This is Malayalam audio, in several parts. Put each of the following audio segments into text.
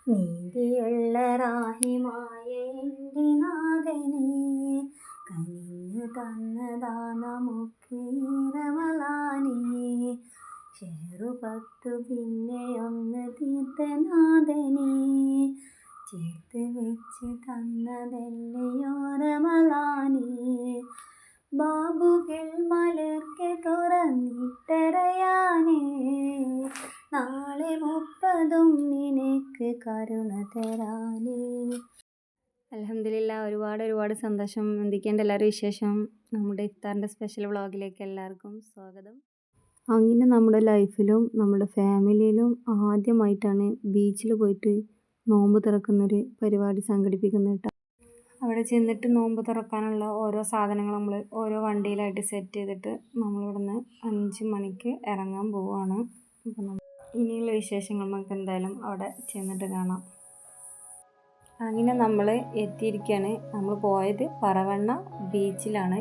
നീതിയുള്ള റാഹിമായ എൻ്റെ നാഥനെ കനിഞ്ഞു തന്നതാ നമുക്ക് റമളാനെ. ഷെഹറുപത്തു പിന്നെ ഒന്ന് തീർത്ഥനാഥനെ ചേർത്ത് വെച്ച് തന്നതല്ലയോ റമളാനെ. ബാബുകൾ മലർക്കെ തുറന്നിട്ടറയാനേ നാളെ 30 നിനക്ക് കരുണ തരാനേ. അൽഹംദുലില്ലാ, ഒരുപാട് സന്തോഷം. എന്തൊക്കെയുണ്ട് എല്ലാവരും വിശേഷം? നമ്മുടെ ഇഫ്താറിൻ്റെ സ്പെഷ്യൽ വ്ളോഗിലേക്ക് എല്ലാവർക്കും സ്വാഗതം. അങ്ങനെ നമ്മുടെ ലൈഫിലും നമ്മുടെ ഫാമിലിയിലും ആദ്യമായിട്ടാണ് ബീച്ചിൽ പോയിട്ട് നോമ്പ് തുറക്കുന്നൊരു പരിപാടി സംഘടിപ്പിക്കുന്നത് കേട്ടോ. അവിടെ ചെന്നിട്ട് നോമ്പ് തുറക്കാനുള്ള ഓരോ സാധനങ്ങൾ നമ്മൾ ഓരോ വണ്ടിയിലായിട്ട് സെറ്റ് ചെയ്തിട്ട് നമ്മളിവിടുന്ന് 5 മണിക്ക് ഇറങ്ങാൻ പോവുകയാണ്. അപ്പം ഇനിയുള്ള വിശേഷങ്ങൾ നമുക്ക് എന്തായാലും അവിടെ ചെന്നിട്ട് കാണാം. അങ്ങനെ നമ്മൾ എത്തിയിരിക്കുകയാണ്. നമ്മൾ പോയത് പറവണ്ണ ബീച്ചിലാണ്.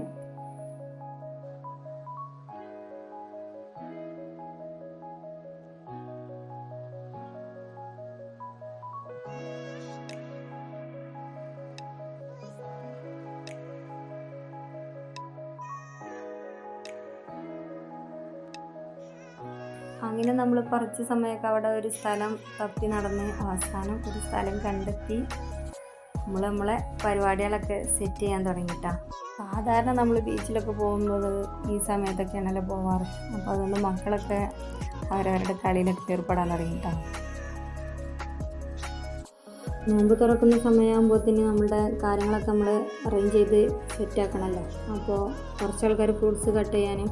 അങ്ങനെ നമ്മൾ കുറച്ച് സമയമൊക്കെ അവിടെ ഒരു സ്ഥലം തപ്പി നടന്ന് അവസാനം ഒരു സ്ഥലം കണ്ടെത്തി നമ്മളെ പരിപാടികളൊക്കെ സെറ്റ് ചെയ്യാൻ തുടങ്ങിയിട്ടാണ്. സാധാരണ നമ്മൾ ബീച്ചിലൊക്കെ പോകുന്നത് ഈ സമയത്തൊക്കെയാണല്ലോ പോവാറ്. അപ്പോൾ അതുകൊണ്ട് മക്കളൊക്കെ അവരവരുടെ കളിയിലൊക്കെ ഏർപ്പെടാൻ തുടങ്ങിയിട്ടാണ്. നോമ്പ് തുറക്കുന്ന സമയമാകുമ്പോഴത്തേന് നമ്മളുടെ കാര്യങ്ങളൊക്കെ നമ്മൾ അറേഞ്ച് ചെയ്ത് സെറ്റാക്കണമല്ലോ. അപ്പോൾ കുറച്ച് ആൾക്കാർ ഫ്രൂട്ട്സ് കട്ട് ചെയ്യാനും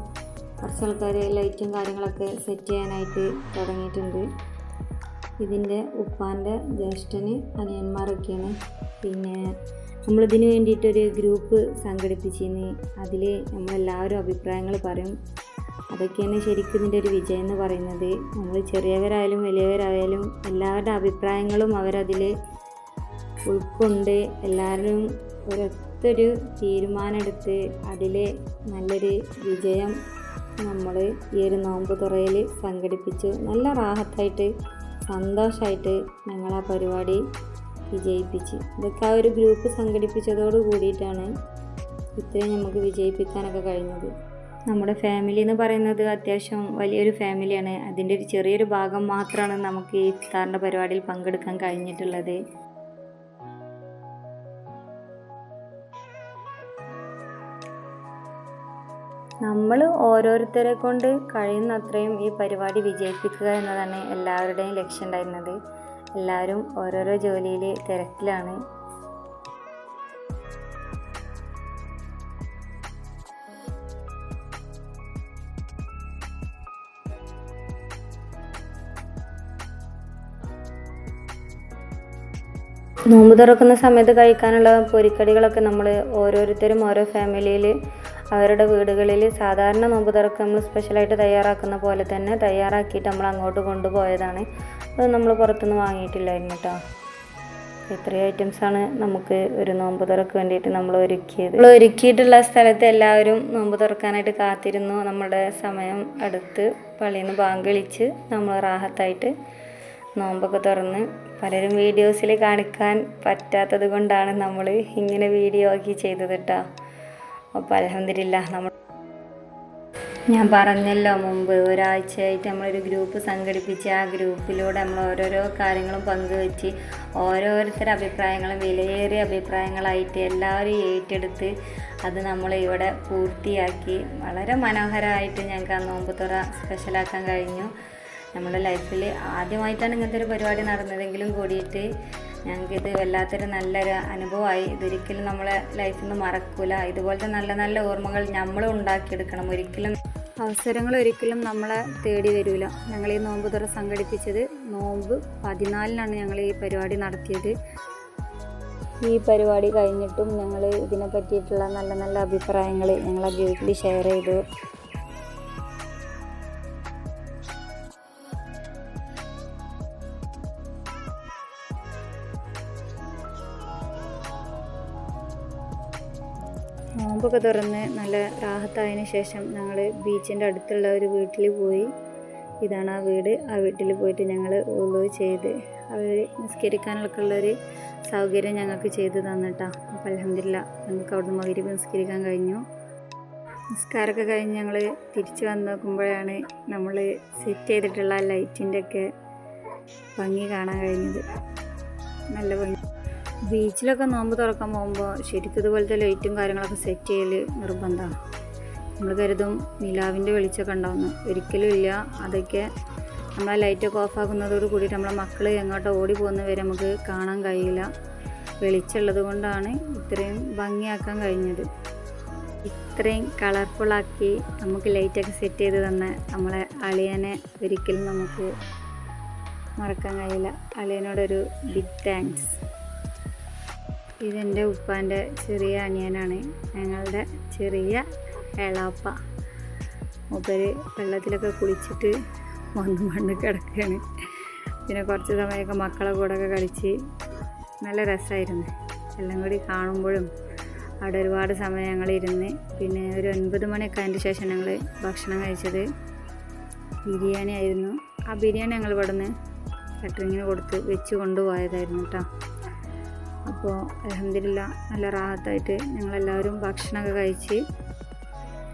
കുറച്ച് ആൾക്കാർ ലൈറ്റും കാര്യങ്ങളൊക്കെ സെറ്റ് ചെയ്യാനായിട്ട് തുടങ്ങിയിട്ടുണ്ട്. ഇതിൻ്റെ ഉപ്പാൻ്റെ ജ്യേഷ്ഠന് അനിയന്മാരൊക്കെയാണ്. പിന്നെ നമ്മളിതിന് വേണ്ടിയിട്ടൊരു ഗ്രൂപ്പ് സംഘടിപ്പിച്ചിരുന്നു. അതിൽ നമ്മളെല്ലാവരും അഭിപ്രായങ്ങൾ പറയും. അതൊക്കെയാണ് ശരിക്കും ഇതിൻ്റെ ഒരു വിജയം എന്ന് പറയുന്നത്. നമ്മൾ ചെറിയവരായാലും വലിയവരായാലും എല്ലാവരുടെ അഭിപ്രായങ്ങളും അവരതിൽ ഉൾക്കൊണ്ട് എല്ലാവരും ഒരൊത്തൊരു തീരുമാനമെടുത്ത് അതിൽ നല്ലൊരു വിജയം നമ്മൾ ഈ ഒരു നോമ്പ് തുറയിൽ സംഘടിപ്പിച്ചു. നല്ല റാഹത്തായിട്ട് സന്തോഷമായിട്ട് ഞങ്ങൾ ആ പരിപാടി വിജയിപ്പിച്ച്. ഇതൊക്കെ ആ ഒരു ഗ്രൂപ്പ് സംഘടിപ്പിച്ചതോട് കൂടിയിട്ടാണ് ഇത്രയും നമുക്ക് വിജയിപ്പിക്കാനൊക്കെ കഴിഞ്ഞത്. നമ്മുടെ ഫാമിലി എന്ന് പറയുന്നത് അത്യാവശ്യം വലിയൊരു ഫാമിലിയാണ്. അതിൻ്റെ ഒരു ചെറിയൊരു ഭാഗം മാത്രമാണ് നമുക്ക് ഈ ഇഫ്താറിൻ്റെ പരിപാടിയിൽ പങ്കെടുക്കാൻ കഴിഞ്ഞിട്ടുള്ളത്. നമ്മൾ ഓരോരുത്തരെ കൊണ്ട് കഴിയുന്നത്രയും ഈ പരിപാടി വിജയിപ്പിക്കുക എന്നതാണ് എല്ലാവരുടെയും ലക്ഷ്യം ഉണ്ടായിരുന്നത്. എല്ലാവരും ഓരോരോ ജോലിയിൽ തിരക്കിലാണ്. നോമ്പ് തുറക്കുന്ന സമയത്ത് കഴിക്കാനുള്ള പൊരിക്കടികളൊക്കെ നമ്മൾ ഓരോരുത്തരും ഓരോ ഫാമിലിയിൽ അവരുടെ വീടുകളിൽ സാധാരണ നോമ്പ് തുറക്ക് നമ്മൾ സ്പെഷ്യലായിട്ട് തയ്യാറാക്കുന്ന പോലെ തന്നെ തയ്യാറാക്കിയിട്ട് നമ്മൾ അങ്ങോട്ട് കൊണ്ടുപോയതാണ്. അത് നമ്മൾ പുറത്തുനിന്ന് വാങ്ങിയിട്ടില്ലായിരുന്നു കേട്ടോ. ഇത്രയും ഐറ്റംസാണ് നമുക്ക് ഒരു നോമ്പ് തുറക്ക് വേണ്ടിയിട്ട് നമ്മൾ ഒരുക്കിയിട്ടുള്ള സ്ഥലത്ത് എല്ലാവരും നോമ്പ് തുറക്കാനായിട്ട് കാത്തിരുന്നു. നമ്മുടെ സമയം അടുത്ത് പള്ളിയിൽ നിന്ന് ബാങ്ക് വിളിച്ച് നമ്മൾ റാഹത്തായിട്ട് നോമ്പൊക്കെ തുറന്ന് പലരും വീഡിയോസിൽ കാണിക്കാൻ പറ്റാത്തത് കൊണ്ടാണ് നമ്മൾ ഇങ്ങനെ വീഡിയോ ആക്കി ചെയ്തത് കേട്ടോ. അപ്പോൾ അൽഹംദുലില്ലാഹ് ഞാൻ പറഞ്ഞല്ലോ മുമ്പ് ഒരാഴ്ചയായിട്ട് നമ്മളൊരു ഗ്രൂപ്പ് സംഘടിപ്പിച്ച് ആ ഗ്രൂപ്പിലൂടെ നമ്മൾ ഓരോരോ കാര്യങ്ങളും പങ്കുവെച്ച് ഓരോരുത്തരുടെ അഭിപ്രായങ്ങളും വിലയേറിയ അഭിപ്രായങ്ങളായിട്ട് എല്ലാവരും ഏറ്റെടുത്ത് അത് നമ്മൾ ഇവിടെ പൂർത്തിയാക്കി വളരെ മനോഹരമായിട്ട് ഞങ്ങൾക്ക് ആ നോമ്പ് തുറ സ്പെഷ്യലാക്കാൻ കഴിഞ്ഞു. നമ്മുടെ ലൈഫിൽ ആദ്യമായിട്ടാണ് ഇങ്ങനത്തെ ഒരു പരിപാടി നടന്നതെങ്കിലും കൂടിയിട്ട് ഞങ്ങൾക്കിത് വല്ലാത്തൊരു നല്ലൊരു അനുഭവമായി. ഇതൊരിക്കലും നമ്മളെ ലൈഫിൽ നിന്ന് മറക്കില്ല. ഇതുപോലത്തെ നല്ല നല്ല ഓർമ്മകൾ നമ്മൾ ഉണ്ടാക്കിയെടുക്കണം. അവസരങ്ങൾ ഒരിക്കലും നമ്മളെ തേടി വരില്ല. ഞങ്ങൾ ഈ നോമ്പ് തുറ സംഘടിപ്പിച്ചത് നോമ്പ് 14-നാണ് ഞങ്ങൾ ഈ പരിപാടി നടത്തിയത്. ഈ പരിപാടി കഴിഞ്ഞിട്ടും ഞങ്ങൾ ഇതിനെ പറ്റിയിട്ടുള്ള നല്ല നല്ല അഭിപ്രായങ്ങൾ ഞങ്ങളെ ഗ്രൂപ്പിൽ ഷെയർ ചെയ്തു. നോമ്പൊക്കെ തുറന്ന് നല്ല റാഹത്തായതിനു ശേഷം ഞങ്ങൾ ബീച്ചിൻ്റെ അടുത്തുള്ള ഒരു വീട്ടിൽ പോയി. ഇതാണ് ആ വീട്. ആ വീട്ടിൽ പോയിട്ട് ഞങ്ങൾ വുളു ചെയ്ത് അവർ നിസ്കരിക്കാനൊക്കെ ഉള്ളൊരു സൗകര്യം ഞങ്ങൾക്ക് ചെയ്തു തന്നിട്ടാ. അപ്പോൾ അൽഹംദുലില്ലാ ഞങ്ങൾക്ക് അവിടുന്ന് മഗ്‌രിബ് നിസ്കരിക്കാൻ കഴിഞ്ഞു. നിസ്കാരമൊക്കെ കഴിഞ്ഞ് ഞങ്ങൾ തിരിച്ച് വന്ന് നോക്കുമ്പോഴാണ് നമ്മൾ സെറ്റ് ചെയ്തിട്ടുള്ള ലൈറ്റിൻ്റെ ഒക്കെ ഭംഗി കാണാൻ കഴിഞ്ഞത്. നല്ല ഭംഗി. ബീച്ചിലൊക്കെ നോമ്പ് തുറക്കാൻ പോകുമ്പോൾ ശരിക്കും ഇതുപോലത്തെ ലൈറ്റും കാര്യങ്ങളൊക്കെ സെറ്റ് ചെയ്യൽ നിർബന്ധമാണ്. നമ്മൾ കരുതും നിലാവിൻ്റെ വെളിച്ചമൊക്കെ ഉണ്ടാവുന്നു, ഒരിക്കലും ഇല്ല. അതൊക്കെ നമ്മൾ ലൈറ്റൊക്കെ ഓഫാക്കുന്നതോട് കൂടിയിട്ട് നമ്മളെ മക്കൾ എങ്ങോട്ടോ ഓടി പോകുന്ന വരെ നമുക്ക് കാണാൻ കഴിയില്ല. വെളിച്ചമുള്ളത് കൊണ്ടാണ് ഇത്രയും ഭംഗിയാക്കാൻ കഴിഞ്ഞത്. ഇത്രയും കളർഫുള്ളാക്കി നമുക്ക് ലൈറ്റൊക്കെ സെറ്റ് ചെയ്ത് തന്ന നമ്മളെ അളിയനെ ഒരിക്കലും നമുക്ക് മറക്കാൻ കഴിയില്ല. അളിയനോടൊരു ബിഗ് താങ്ക്സ്. ഇതെൻ്റെ ഉപ്പാൻ്റെ ചെറിയ അനിയനാണ്, ഞങ്ങളുടെ ചെറിയ എളാപ്പ. മൂപ്പര് വെള്ളത്തിലൊക്കെ കുളിച്ചിട്ട് മണ്ണ് കിടക്കുകയാണ്. പിന്നെ കുറച്ച് സമയമൊക്കെ മക്കളെ കൂടെയൊക്കെ കളിച്ച് നല്ല രസമായിരുന്നു. എല്ലാം കൂടി കാണുമ്പോഴും അവിടെ ഒരുപാട് സമയം ഞങ്ങളിരുന്ന്. പിന്നെ ഒരു 9 മണിയൊക്കെ അതിൻ്റെ ശേഷം ഞങ്ങൾ ഭക്ഷണം കഴിച്ചത് ബിരിയാണി ആയിരുന്നു. ആ ബിരിയാണി ഞങ്ങൾ ഇവിടെ നിന്ന് കാറ്ററിങ്ങിന് കൊടുത്ത് വെച്ച് കൊണ്ടുപോയതായിരുന്നു കേട്ടോ. അപ്പോൾ അൽഹംദുലില്ലാ നല്ല റാഹത്തായിട്ട് ഞങ്ങളെല്ലാവരും ഭക്ഷണമൊക്കെ കഴിച്ച്.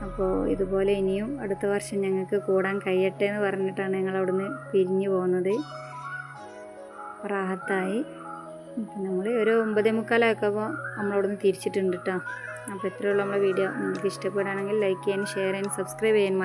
അപ്പോൾ ഇതുപോലെ ഇനിയും അടുത്ത വർഷം ഞങ്ങൾക്ക് കൂടാൻ കഴിയട്ടെ എന്ന് പറഞ്ഞിട്ടാണ് ഞങ്ങൾ അവിടുന്ന് പിരിഞ്ഞു പോകുന്നത്. റാഹത്തായി. നമ്മൾ ഒരു 9:45 നമ്മളവിടുന്ന് തിരിച്ചിട്ടുണ്ട് കേട്ടോ. അപ്പോൾ ഇത്രയുള്ള നമ്മളെ വീഡിയോ നിങ്ങൾക്ക് ഇഷ്ടപ്പെടുകയാണെങ്കിൽ ലൈക്ക് ചെയ്യാനും ഷെയർ ചെയ്യാനും സബ്സ്ക്രൈബ് ചെയ്യാനും